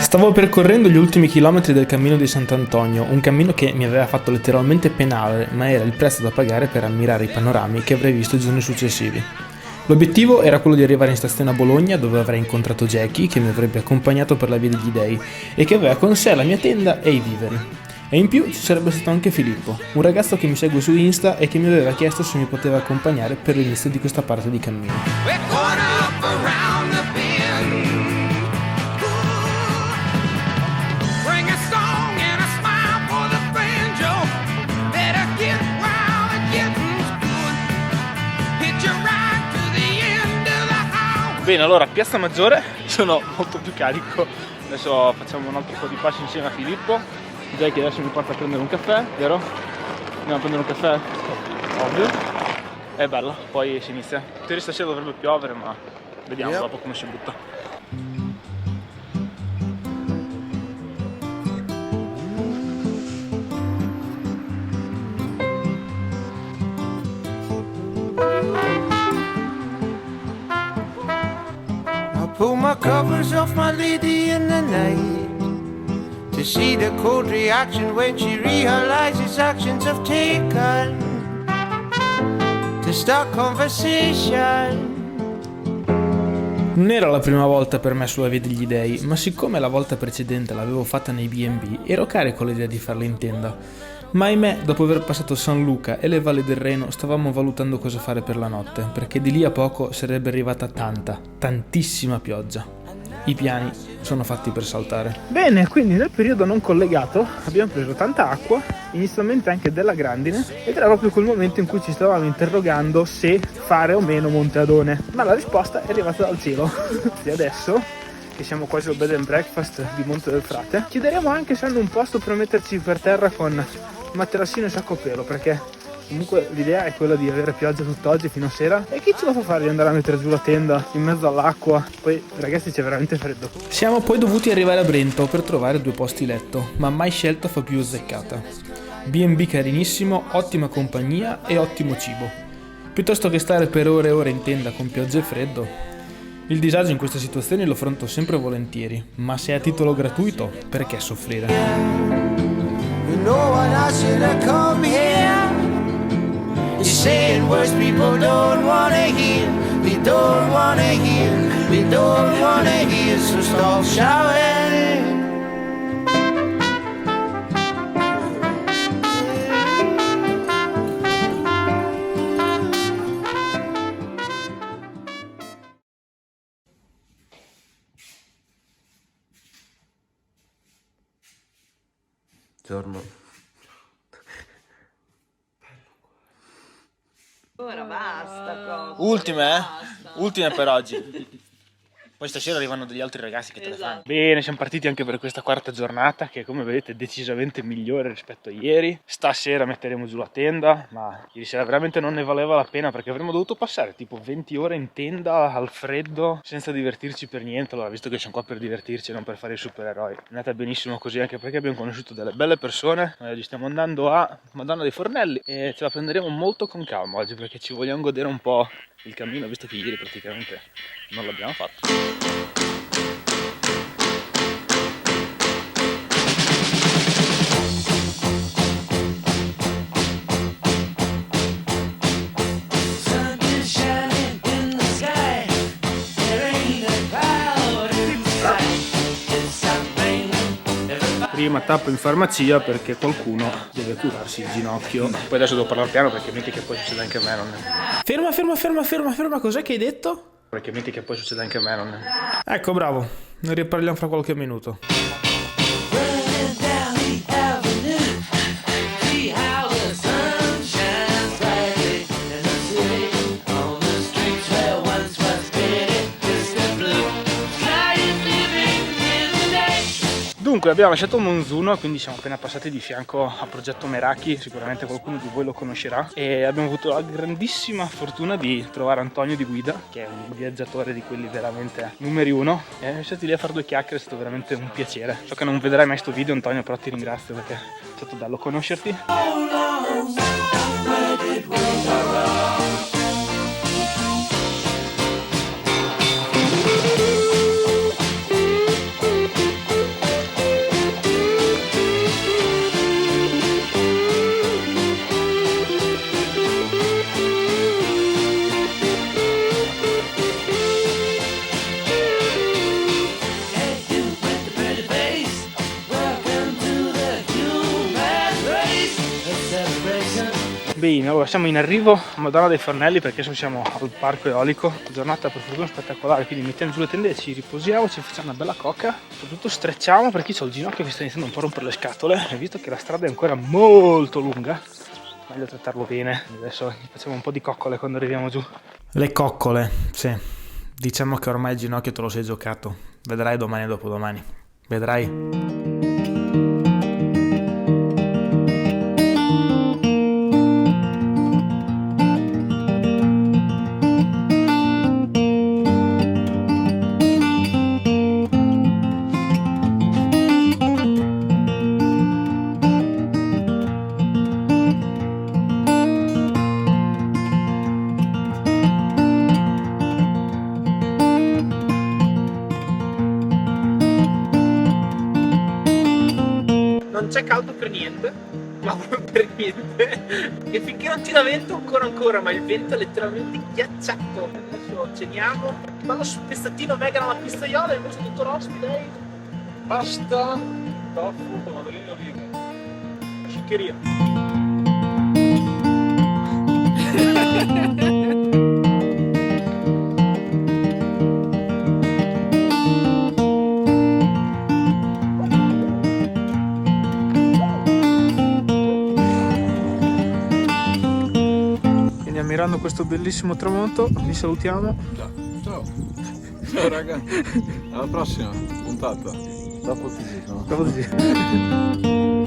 Stavo percorrendo gli ultimi chilometri del cammino di Sant'Antonio, un cammino che mi aveva fatto letteralmente penare, ma era il prezzo da pagare per ammirare i panorami che avrei visto i giorni successivi. L'obiettivo era quello di arrivare in stazione a Bologna, dove avrei incontrato Jackie, che mi avrebbe accompagnato per la Via degli Dei e che aveva con sé la mia tenda e i viveri. E in più ci sarebbe stato anche Filippo, un ragazzo che mi segue su Insta e che mi aveva chiesto se mi poteva accompagnare per l'inizio di questa parte di cammino. Bene, allora Piazza Maggiore sono molto più carico, adesso facciamo un altro po' di passi insieme a Filippo. Jackie adesso mi porta a prendere un caffè, vero? Andiamo a prendere un caffè? Ovvio. È bello, poi si inizia. In teoria stasera dovrebbe piovere, ma vediamo dopo come si butta. Pull my covers off my lady in the night to see the cold reaction when she realizes actions have taken to start conversation. Non era la prima volta per me sulla Via degli Dei, ma siccome la volta precedente l'avevo fatta nei B&B, ero carico l'idea di farla in tenda. Ma ahimè, dopo aver passato San Luca e le valli del Reno, stavamo valutando cosa fare per la notte, perché di lì a poco sarebbe arrivata tantissima pioggia. I piani sono fatti per saltare. Bene, quindi nel periodo non collegato abbiamo preso tanta acqua, inizialmente anche della grandine, ed era proprio quel momento in cui ci stavamo interrogando se fare o meno Monte Adone, ma la risposta è arrivata dal cielo. E adesso, che siamo quasi al bed and breakfast di Monte del Frate, chiederemo anche se hanno un posto per metterci per terra con materassino e sacco a pelo, perché comunque l'idea è quella di avere pioggia tutt'oggi fino a sera. E chi ce la fa fare di andare a mettere giù la tenda in mezzo all'acqua? Poi ragazzi, c'è veramente freddo. Siamo poi dovuti arrivare a Brento per trovare 2 posti letto, ma mai scelta fa più azzeccata. B&B carinissimo, ottima compagnia e ottimo cibo. Piuttosto che stare per ore e ore in tenda con pioggia e freddo. Il disagio in queste situazioni lo affronto sempre volentieri, ma se è a titolo gratuito, perché soffrire? No one else should have come here. You're saying words people don't wanna hear. We don't wanna hear. We don't wanna hear. So stop shouting. Giorno. Ora basta, Ultime per oggi. Poi stasera arrivano degli altri ragazzi che te le fanno. Bene, siamo partiti anche per questa quarta giornata che, come vedete, è decisamente migliore rispetto a ieri. Stasera metteremo giù la tenda, ma ieri sera veramente non ne valeva la pena perché avremmo dovuto passare tipo 20 ore in tenda al freddo senza divertirci per niente. Allora, visto che siamo qua per divertirci e non per fare i supereroi, è andata benissimo così, anche perché abbiamo conosciuto delle belle persone. Noi oggi stiamo andando a Madonna dei Fornelli e ce la prenderemo molto con calma oggi perché ci vogliamo godere un po' il cammino, visto che ieri praticamente non l'abbiamo fatto. Prima tappo in farmacia perché qualcuno deve curarsi il ginocchio. Poi adesso devo parlare piano perché metti che poi succede anche a me, non è... Ferma, cos'è che hai detto? Perché metti che poi succede anche a me, non è... Ecco, bravo, ne riparliamo fra qualche minuto. Dunque abbiamo lasciato Monzuno, quindi siamo appena passati di fianco a Progetto Meraki, sicuramente qualcuno di voi lo conoscerà, e abbiamo avuto la grandissima fortuna di trovare Antonio di guida, che è un viaggiatore di quelli veramente numeri uno, e siamo stati lì a fare 2 chiacchiere, è stato veramente un piacere. So che non vedrai mai sto video, Antonio, però ti ringrazio perché è stato bello conoscerti. Bene, allora siamo in arrivo a Madonna dei Fornelli perché siamo al parco eolico, giornata per fortuna spettacolare, quindi mettiamo giù le tende e ci riposiamo, ci facciamo una bella coca, soprattutto strecciamo perché ho il ginocchio che sta iniziando un po' a rompere le scatole e visto che la strada è ancora molto lunga, meglio trattarlo bene. Adesso facciamo un po' di coccole quando arriviamo giù. Le coccole, sì. Diciamo che ormai il ginocchio te lo sei giocato. Vedrai domani e dopodomani. Vedrai. Non c'è caldo per niente, ma per niente, e finché non tira vento ancora, ma il vento è letteralmente ghiacciato. Adesso ceniamo, vado sul pestatino vegan alla pizzaiola, invece tutto rosti, lei pasta, tofu, pomodorini e olive, sciccheria. Ammirando questo bellissimo tramonto, vi salutiamo. Ciao. Ciao raga. Alla prossima puntata. Dopo ti dico. Dopo ti dico.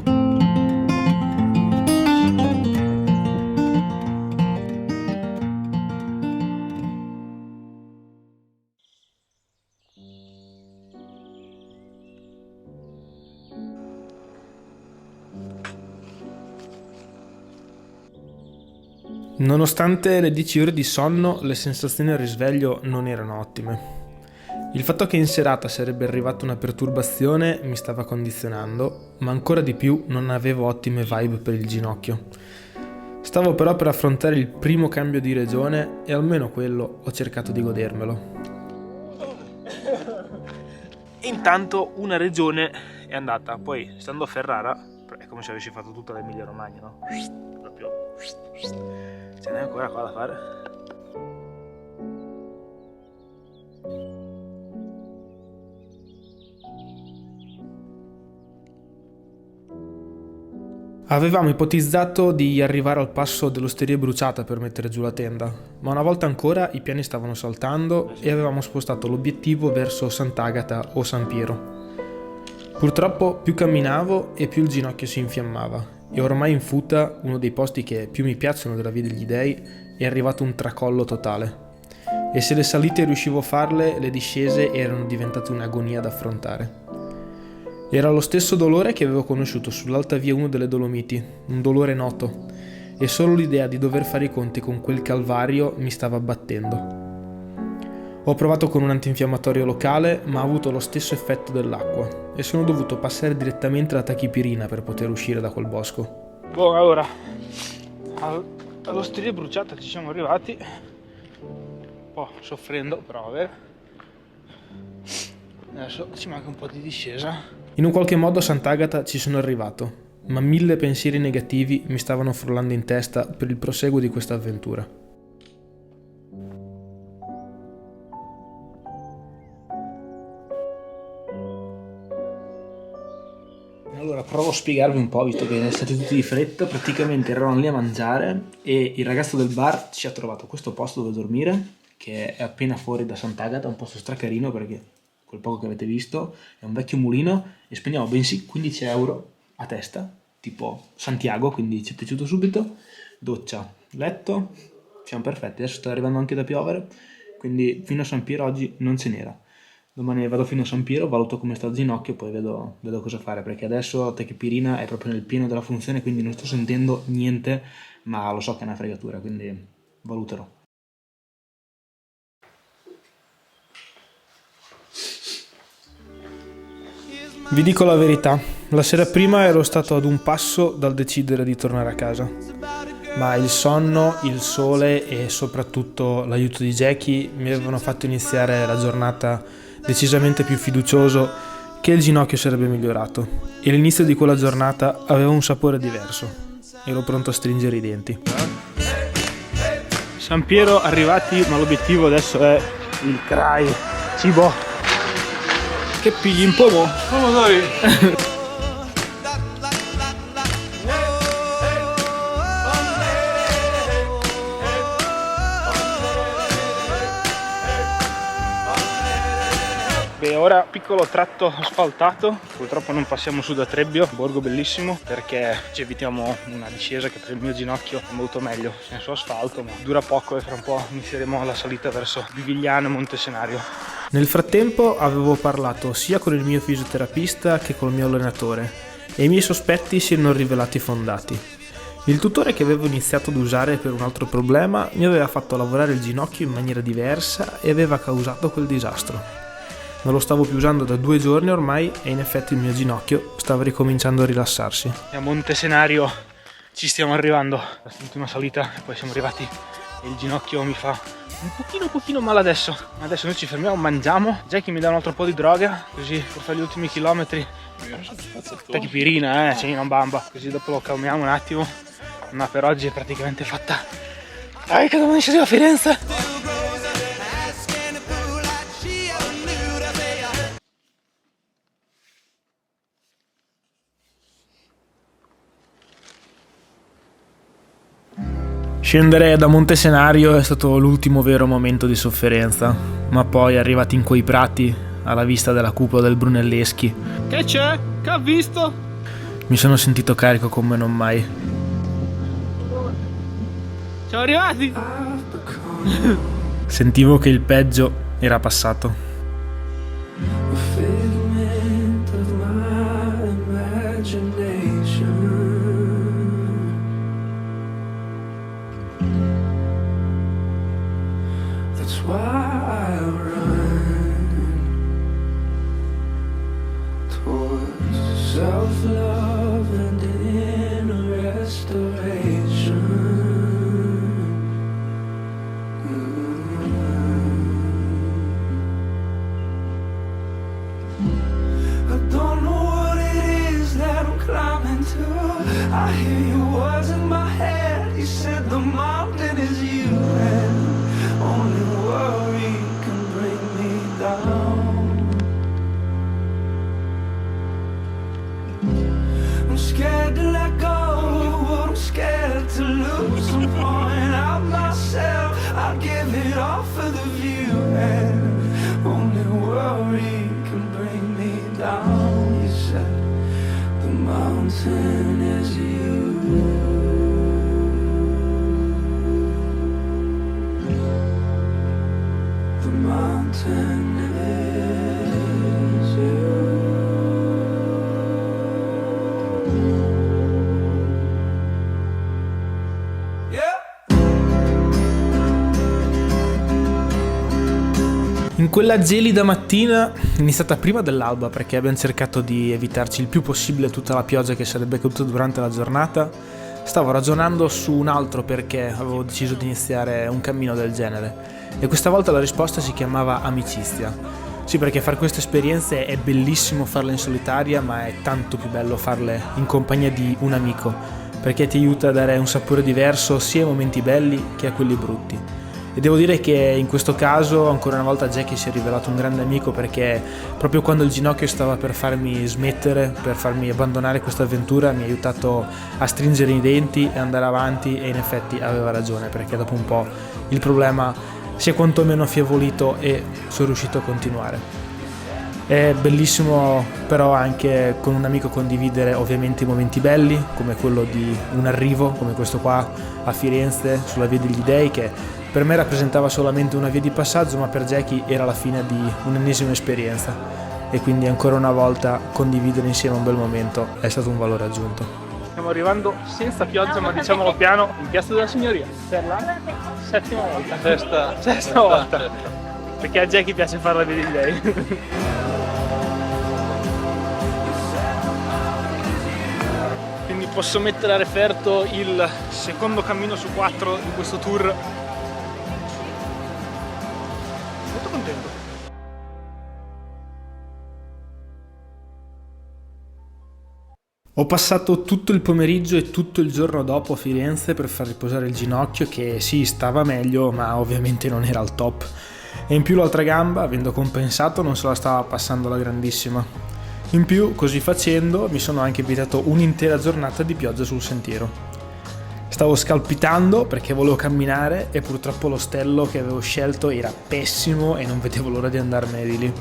Nonostante le 10 ore di sonno, le sensazioni al risveglio non erano ottime. Il fatto che in serata sarebbe arrivata una perturbazione mi stava condizionando, ma ancora di più non avevo ottime vibe per il ginocchio. Stavo però per affrontare il primo cambio di regione e almeno quello ho cercato di godermelo. Intanto una regione è andata, poi stando a Ferrara, è come se avessi fatto tutta l'Emilia Romagna, no? Proprio. Ce n'è ancora qua da fare. Avevamo ipotizzato di arrivare al passo dell'Osteria Bruciata per mettere giù la tenda, ma una volta ancora i piani stavano saltando e avevamo spostato l'obiettivo verso Sant'Agata o San Piero. Purtroppo più camminavo e più il ginocchio si infiammava e ormai in Futa, uno dei posti che più mi piacciono della Via degli Dei, è arrivato un tracollo totale. E se le salite riuscivo a farle, le discese erano diventate un'agonia da affrontare. Era lo stesso dolore che avevo conosciuto sull'Alta Via 1 delle Dolomiti, un dolore noto, e solo l'idea di dover fare i conti con quel calvario mi stava abbattendo. Ho provato con un antinfiammatorio locale, ma ha avuto lo stesso effetto dell'acqua e sono dovuto passare direttamente la tachipirina per poter uscire da quel bosco. Buon, allora, all'Osteria Bruciata ci siamo arrivati, un po' soffrendo, però vabbè. Adesso ci manca un po' di discesa. In un qualche modo a Sant'Agata ci sono arrivato, ma 1000 pensieri negativi mi stavano frullando in testa per il proseguo di questa avventura. Allora provo a spiegarvi un po', visto che siete tutti di fretta. Praticamente eravamo lì a mangiare e il ragazzo del bar ci ha trovato questo posto dove dormire, che è appena fuori da Sant'Agata, un posto stracarino perché quel poco che avete visto è un vecchio mulino e spendiamo bensì 15 euro a testa, tipo Santiago, quindi ci è piaciuto subito. Doccia, letto, siamo perfetti. Adesso sta arrivando anche da piovere, quindi fino a San Piero oggi non ce n'era. Domani vado fino a San Piero, valuto come sta il ginocchio e poi vedo cosa fare, perché adesso tachipirina è proprio nel pieno della funzione, quindi non sto sentendo niente, ma lo so che è una fregatura, quindi valuterò. Vi dico la verità, la sera prima ero stato ad un passo dal decidere di tornare a casa, ma il sonno, il sole e soprattutto l'aiuto di Jackie mi avevano fatto iniziare la giornata decisamente più fiducioso che il ginocchio sarebbe migliorato e l'inizio di quella giornata aveva un sapore diverso. ero pronto a stringere i denti. San Piero arrivati, ma l'obiettivo adesso è il CRAI. Cibo. Che pigli in pomo? Pomodori! Beh, ora piccolo tratto asfaltato, purtroppo non passiamo su da Trebbio, borgo bellissimo, perché ci evitiamo una discesa che per il mio ginocchio è molto meglio, senso asfalto, ma dura poco e fra un po' inizieremo alla salita verso Bivigliano e Montesenario. Nel frattempo avevo parlato sia con il mio fisioterapista che col mio allenatore e i miei sospetti si erano rivelati fondati. Il tutore che avevo iniziato ad usare per un altro problema mi aveva fatto lavorare il ginocchio in maniera diversa e aveva causato quel disastro. Non lo stavo più usando da 2 giorni ormai e in effetti il mio ginocchio stava ricominciando a rilassarsi. A Montesenario ci stiamo arrivando, l'ultima salita, poi siamo arrivati e il ginocchio mi fa un pochino male adesso. Adesso noi ci fermiamo, mangiamo, Jackie mi dà un altro po' di droga, così per fare gli ultimi chilometri. Tachipirina, sì, non bamba, così dopo lo calmiamo un attimo, ma per oggi è praticamente fatta. Dai che domani scendo a Firenze! Scendere da Montesenario è stato l'ultimo vero momento di sofferenza, ma poi arrivati in quei prati, alla vista della cupola del Brunelleschi, Che c'è? Che ha visto? mi sono sentito carico come non mai. Siamo arrivati! Sentivo che il peggio era passato. That's why I run towards self-love and inner restoration. I don't know what it is that I'm climbing to. I hear your words in my head. You said the mountain is you, and only worry can bring me down. I'm scared to let go, I'm scared to lose some point out myself. I'll give it all for the view, and only worry can bring me down. You said the mountain is you. The mountain is you. Yeah. In quella gelida mattina, iniziata prima dell'alba perché abbiamo cercato di evitarci il più possibile tutta la pioggia che sarebbe caduta durante la giornata, stavo ragionando su un altro perché avevo deciso di iniziare un cammino del genere. E questa volta la risposta si chiamava amicizia. Sì, perché fare queste esperienze è bellissimo farle in solitaria, ma è tanto più bello farle in compagnia di un amico, perché ti aiuta a dare un sapore diverso sia ai momenti belli che a quelli brutti. E devo dire che in questo caso ancora una volta Jackie si è rivelato un grande amico, perché proprio quando il ginocchio stava per farmi smettere, per farmi abbandonare questa avventura, mi ha aiutato a stringere i denti e andare avanti, e in effetti aveva ragione, perché dopo un po' il problema si è quantomeno affievolito e sono riuscito a continuare. È bellissimo però anche con un amico condividere ovviamente i momenti belli, come quello di un arrivo come questo qua a Firenze sulla via degli Dei, che per me rappresentava solamente una via di passaggio, ma per Jackie era la fine di un'ennesima esperienza, e quindi ancora una volta condividere insieme un bel momento è stato un valore aggiunto. Stiamo arrivando senza pioggia, ma diciamolo piano, in Piazza della Signoria per la settima volta. Sesta volta. Perché a Jackie piace fare la via degli Dei. Quindi posso mettere a referto il secondo cammino su 4 di questo tour. Molto contento. . Ho passato tutto il pomeriggio e tutto il giorno dopo a Firenze per far riposare il ginocchio che sì, stava meglio, ma ovviamente non era al top. E in più l'altra gamba, avendo compensato, non se la stava passando alla grandissima. In più, così facendo, mi sono anche evitato un'intera giornata di pioggia sul sentiero. Stavo scalpitando perché volevo camminare e purtroppo l'ostello che avevo scelto era pessimo e non vedevo l'ora di andarmene di lì.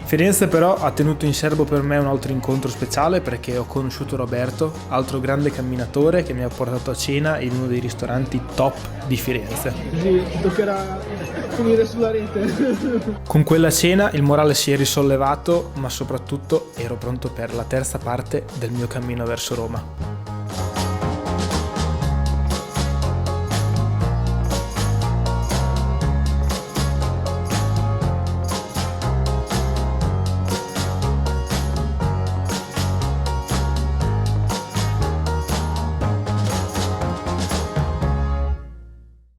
Firenze però ha tenuto in serbo per me un altro incontro speciale perché ho conosciuto Roberto, altro grande camminatore che mi ha portato a cena in uno dei ristoranti top di Firenze. Così ti toccherà finire sulla rete. Con quella cena il morale si è risollevato, ma soprattutto ero pronto per la terza parte del mio cammino verso Roma.